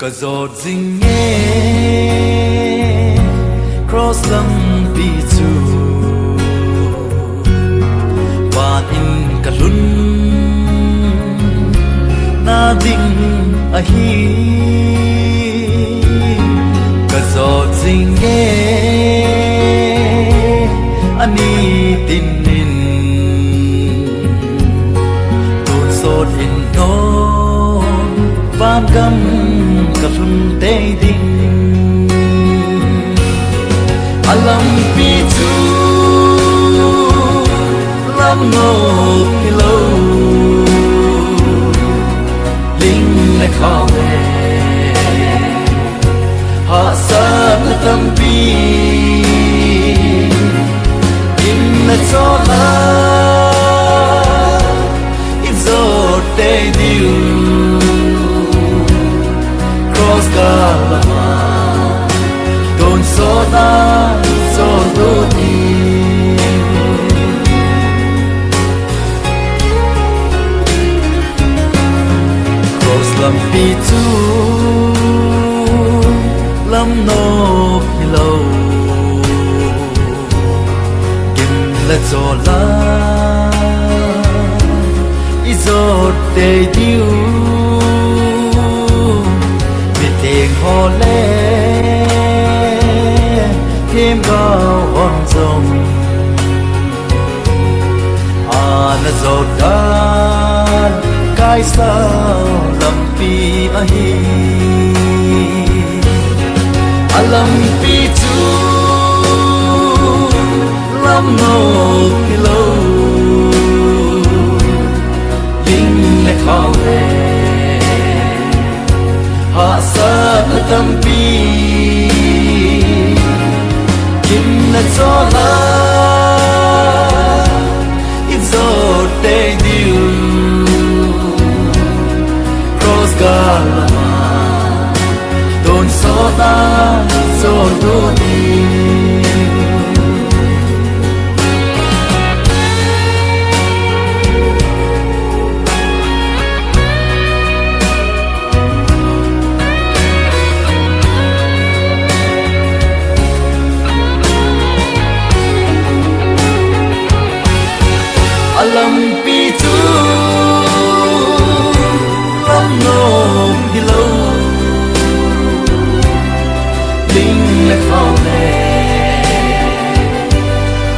cả giọt dinh nghe cross lâm pi chu và in cả lun na ding a hi cả giọt dinh nghe ani tin in tuôn sốt in no van gam cả lun tê ding alam pi chu lam no kilo linh lại khó về họ sắp là tâm pi in là cho la in rồi tê điu cross cả là don't so na so do ni cross lam pi chu lam no hello kim la so la izot te diu mi te ho le thêm bao hòn rồng na giọt đan cái sao lâm pi ahi alam pi chu lam no kilo linh lại khó về hạ sát tâm pi kim là cho la ít giọt tê điu cross galama don't so ta so do ni alam pi chu lam no hello linh là khó lệ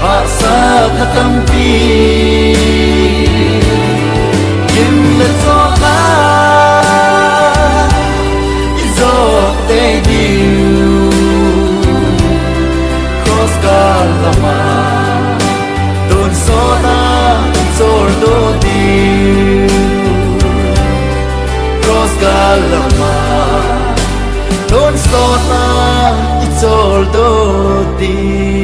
hạ sa thắt tâm pi kim là gió la gió tê điu cross galama don't so na sordo diu cross galama don't so na it's all do diu